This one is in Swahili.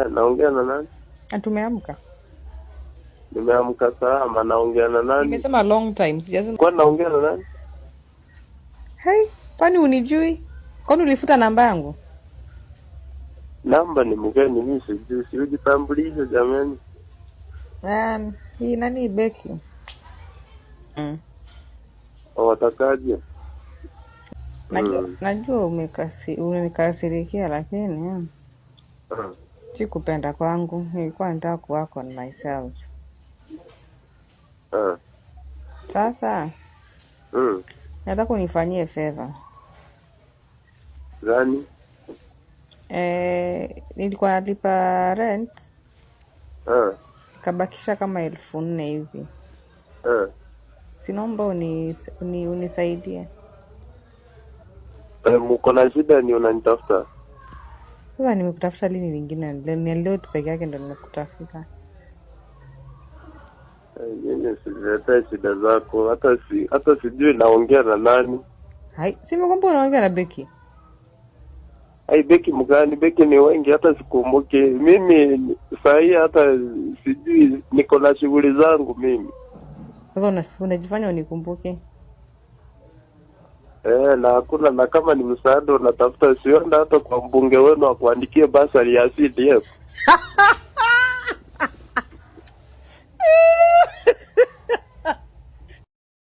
Naongea na nani? Tumeamka. Nimeamka salama. Naongea na nani? Nimesema long time, sijasema. Kwa naongea na nani? Hey, kwani unijui? Kwani ulifuta namba yangu? Namba ni mgeni mimi sijui. Sijitambulishe jamani. Hii nani Becky? Watakaje? Najua umekasirikia lakini si kupenda kwangu. Nilikuwa nataka kuwork on myself. Sasa nataka unifanyie favor. Gani? Nilikuwa nalipa rent. Kabakisha kama 4,000 hivi. Sinaomba unisaidie. Mko na shida ni unanitafuta? Sasa nimekutafuta lini lingine? Leo tu peke yake ndo nimekutafuta. Yeye sileta shida zako. Hata sijui naongea na nani. Hai, simekwamba unaongea na Becky. Hai, Becky mgani? Becky ni wengi hata sikumbuki. Mimi sahi hata sijui, niko na shughuli zangu mimi. Sasa unajifanya unikumbuke. Na hakuna, na kama ni msaada unatafuta, sienda hata kwa mbunge wenu akuandikie basari ya CDF.